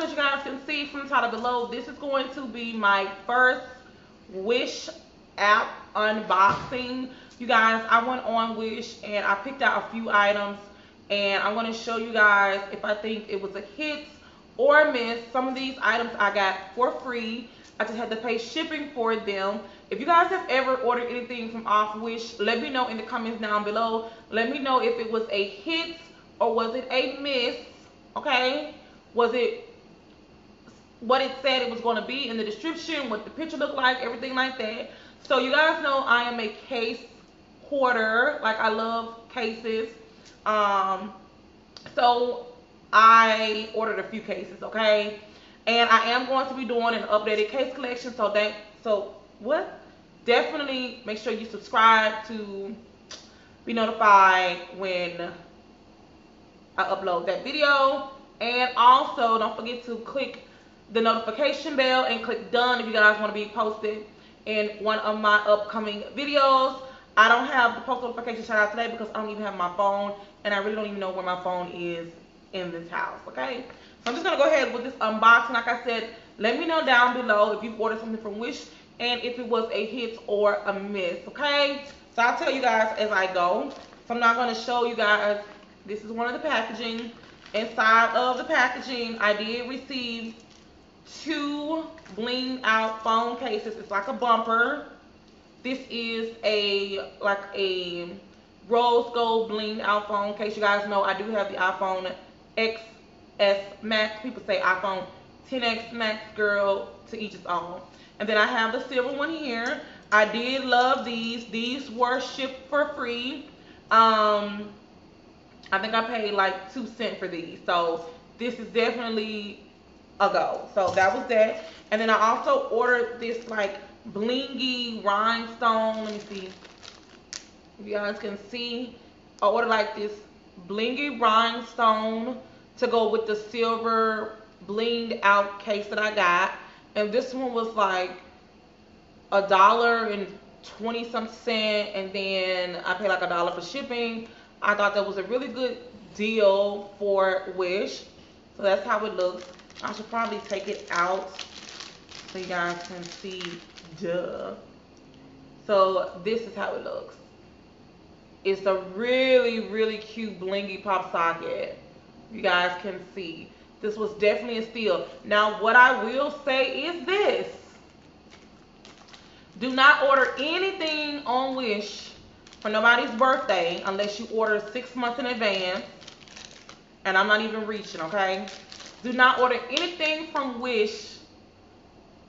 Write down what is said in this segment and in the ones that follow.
as you guys can see from the title below, this is going to be my first Wish app unboxing. You guys, I went on Wish and I picked out a few items, and I'm going to show you guys if I think it was a hit or a miss. Some of these items I got for free. I just had to pay shipping for them. If you guys have ever ordered anything from off Wish, let me know in the comments down below. Let me know if it was a hit or was it a miss, okay? Was it what it said it was going to be in the description, what the picture looked like, everything like that. So you guys know I am a case hoarder. Like, I love cases. So I ordered a few cases, okay? And I am going to be doing an updated case collection. Definitely make sure you subscribe to be notified when I upload that video. And also don't forget to click the notification bell and click done if you guys want to be posted in one of my upcoming videos. I don't have the post notification shout out today because I don't even have my phone, and I really don't even know where my phone is in this house, okay? So I'm just going to go ahead with this unboxing. Like I said, let me know down below if you've ordered something from Wish and if it was a hit or a miss, okay? So I'll tell you guys as I go. So I'm not going to show you guys. This is one of the packaging. Inside of the packaging, I did receive 2 bling out phone cases. It's like a bumper. This is a rose gold bling out phone case. You guys know I do have the iPhone XS Max. People say iPhone 10X Max, girl, to each its own. And then I have the silver one here. I did love these. These were shipped for free. I think I paid like 2 cents for these. So this is definitely a go. So that was that. And then I also ordered this like blingy rhinestone. Let me see if you guys can see. I ordered like this blingy rhinestone to go with the silver blinged out case that I got. And this one was like $1.20 something, and then I paid like $1 for shipping. I thought that was a really good deal for Wish. So that's how it looks. I should probably take it out so you guys can see. Duh. So this is how it looks. It's a really, really cute blingy pop socket. You guys can see. This was definitely a steal. Now, what I will say is this. Do not order anything on Wish for nobody's birthday unless you order 6 months in advance. And I'm not even reaching, okay? Do not order anything from Wish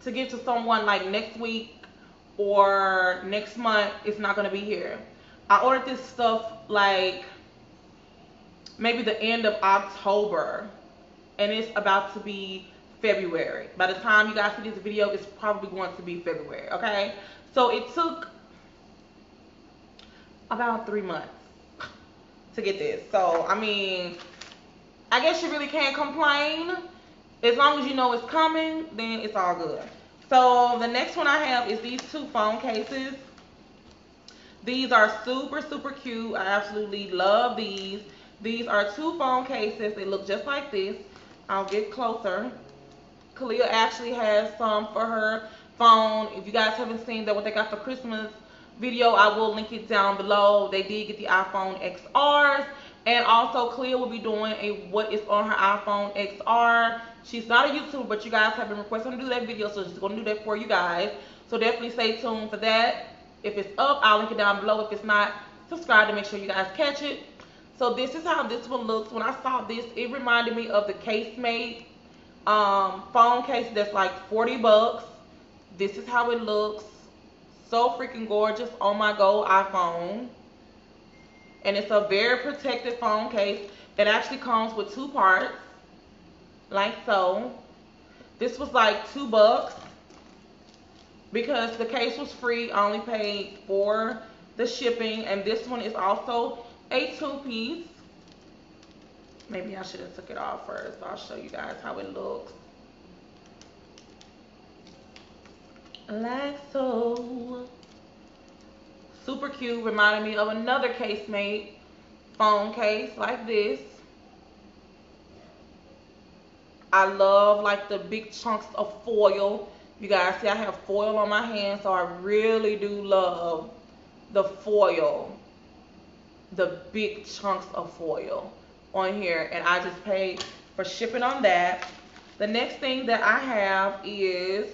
to give to someone like next week or next month. It's not going to be here. I ordered this stuff like maybe the end of October, and it's about to be February. By the time you guys see this video, it's probably going to be February, okay? So it took about 3 months to get this. So, I mean, I guess you really can't complain. As long as you know it's coming, then it's all good. So the next one I have is these 2 phone cases. These are super, super cute. I absolutely love these. These are 2 phone cases. They look just like this. I'll get closer. Kalia actually has some for her phone. If you guys haven't seen that what they got for Christmas video, I will link it down below. They did get the iPhone XRs. And also, Clea will be doing a what is on her iPhone XR. She's not a YouTuber, but you guys have been requesting to do that video, so she's going to do that for you guys. So definitely stay tuned for that. If it's up, I'll link it down below. If it's not, subscribe to make sure you guys catch it. So this is how this one looks. When I saw this, it reminded me of the Casemate phone case that's like 40 bucks. This is how it looks. So freaking gorgeous on my gold iPhone. And it's a very protected phone case. It actually comes with 2 parts, like so. This was like 2 bucks because the case was free. I only paid for the shipping. And this one is also a 2-piece. Maybe I should have took it off first. I'll show you guys how it looks. Like so. Super cute. Reminded me of another Casemate phone case like this. I love like the big chunks of foil. You guys see I have foil on my hand, so I really do love the foil, the big chunks of foil on here, and I just paid for shipping on that. The next thing that I have is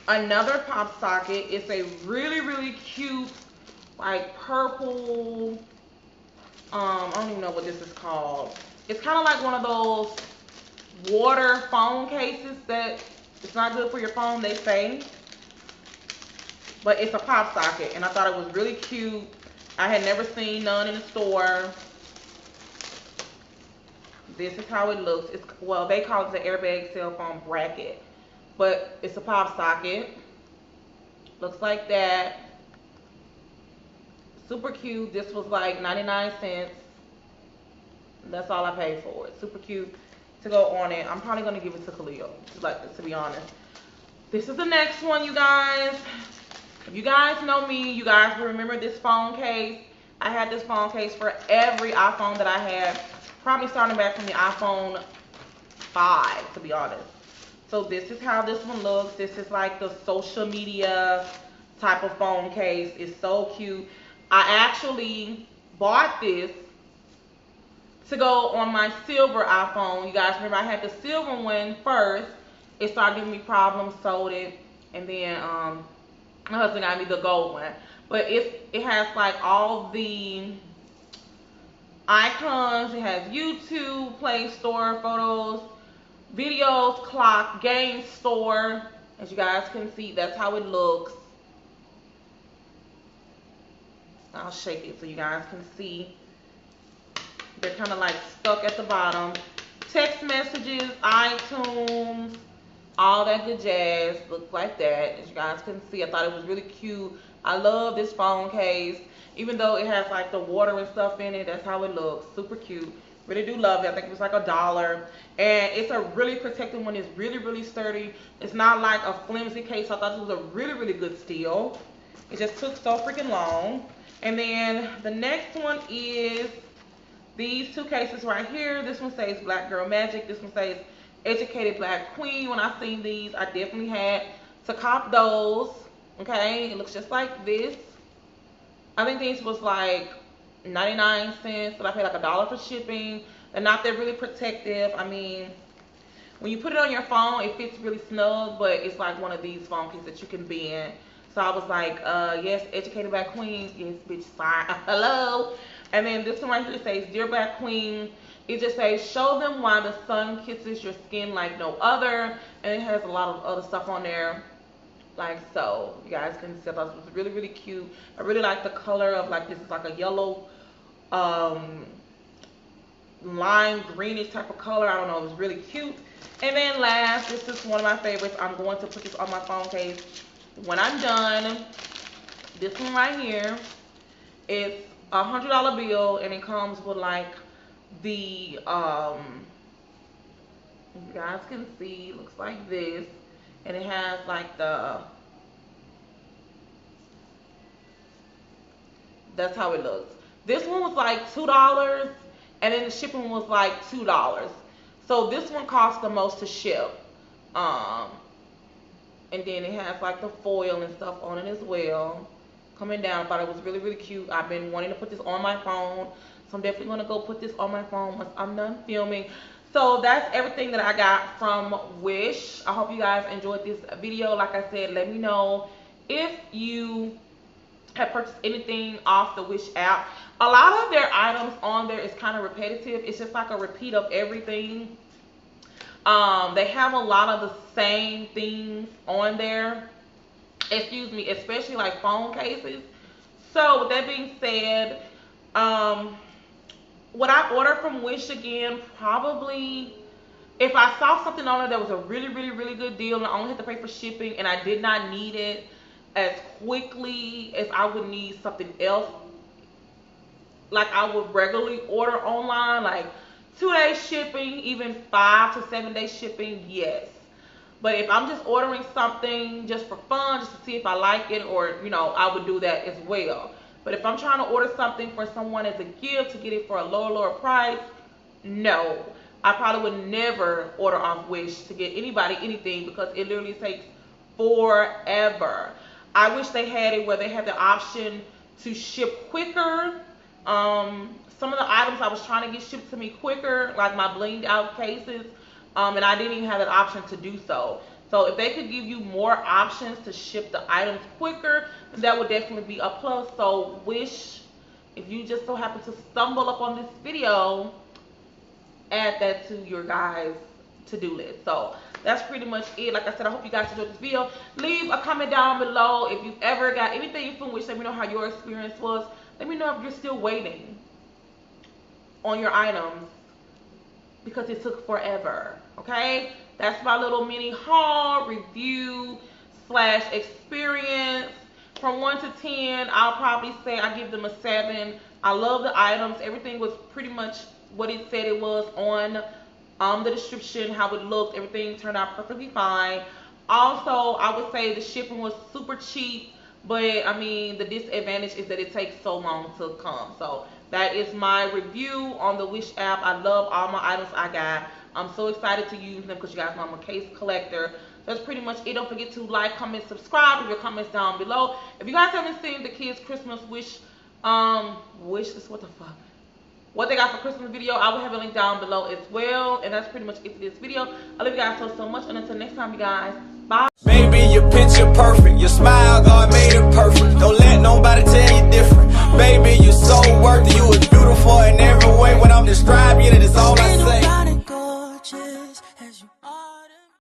another pop socket. It's a really cute, like purple, I don't even know what this is called. It's kind of like one of those water phone cases that it's not good for your phone, they say. But it's a pop socket, and I thought it was really cute. I had never seen none in the store. This is how it looks. It's, well, they call it the airbag cell phone bracket, but it's a pop socket. Looks like that. Super cute. This was like 99 cents. That's all I paid for it. Super cute to go on it. I'm probably going to give it to Khalil, like, to be honest. This is the next one, you guys. If you guys know me, you guys remember this phone case. I had this phone case for every iPhone that I had, probably starting back from the iPhone 5, to be honest. So this is how this one looks. This is like the social media type of phone case. It's so cute. I actually bought this to go on my silver iPhone. You guys remember I had the silver one first. It started giving me problems, sold it, and then my husband got me the gold one. But it has like all the icons. It has YouTube, Play Store, photos, videos, clock, game store. As you guys can see, that's how it looks. I'll shake it so you guys can see. They're kind of like stuck at the bottom. Text messages, iTunes, all that good jazz. Looks like that. As you guys can see, I thought it was really cute. I love this phone case. Even though it has like the water and stuff in it, that's how it looks. Super cute. Really do love it. I think it was like $1. And it's a really protected one. It's really sturdy. It's not like a flimsy case. I thought it was a really good steal. It just took so freaking long. And then the next one is these two cases right here. This one says Black Girl Magic. This one says Educated Black Queen. When I seen these, I definitely had to cop those. Okay, it looks just like this. I think these was like 99 cents, but I paid like $1 for shipping. They're not that really protective. I mean, when you put it on your phone, it fits really snug, but it's like one of these phone cases that you can bend. So I was like, yes, Educated Black Queen. Yes, bitch, fine. Hello. And then this one right here says, Dear Black Queen. It just says, show them why the sun kisses your skin like no other. And it has a lot of other stuff on there. Like so. You guys can see, I thought it was really cute. I really like the color of, like, this is like a yellow, lime greenish type of color. I don't know. It was really cute. And then last, this is one of my favorites. I'm going to put this on my phone case when I'm done. This one right here, it's a $100 bill, and it comes with like the you guys can see, looks like this, and it has like the, that's how it looks. This one was like $2, and then the shipping was like $2. So this one cost the most to ship. And then it has like the foil and stuff on it as well. Coming down, I thought it was really cute. I've been wanting to put this on my phone, so I'm definitely going to go put this on my phone once I'm done filming. So that's everything that I got from Wish. I hope you guys enjoyed this video. Like I said, let me know if you have purchased anything off the Wish app. A lot of their items on there is kind of repetitive. It's just like a repeat of everything. They have a lot of the same things on there. Excuse me, especially like phone cases. So with that being said, would I order from Wish again? Probably. If I saw something on it that was a really good deal and I only had to pay for shipping and I did not need it as quickly as I would need something else, like I would regularly order online, like 2-day shipping, even 5 to 7 day shipping, yes. But if I'm just ordering something just for fun, just to see if I like it, or, you know, I would do that as well. But if I'm trying to order something for someone as a gift to get it for a lower price, no. I probably would never order off Wish to get anybody anything because it literally takes forever. I wish they had it where they had the option to ship quicker. Some of the items I was trying to get shipped to me quicker, like my blinged out cases, and I didn't even have that option to do so. So if they could give you more options to ship the items quicker, that would definitely be a plus. So Wish, if you just so happen to stumble up on this video, add that to your guys' to-do list. So that's pretty much it. Like I said, I hope you guys enjoyed this video. Leave a comment down below if you've ever got anything from Wish. Let me know how your experience was. Let me know if you're still waiting on your items because it took forever. Okay, that's my little mini haul review / experience. From 1 to 10, I'll probably say I give them a 7. I love the items. Everything was pretty much what it said it was on the description, how it looked. Everything turned out perfectly fine. Also, I would say the shipping was super cheap, but I mean the disadvantage is that it takes so long to come. So that is my review on the Wish app. I love all my items I got. I'm so excited to use them because you guys know I'm a case collector. That's pretty much it. Don't forget to like, comment, subscribe. Leave your comments down below. If you guys haven't seen the kids' Christmas wish list, what they got for Christmas video, I will have a link down below as well. And that's pretty much it for this video. I love you guys so much. And until next time, you guys, bye. Maybe your picture perfect, your smile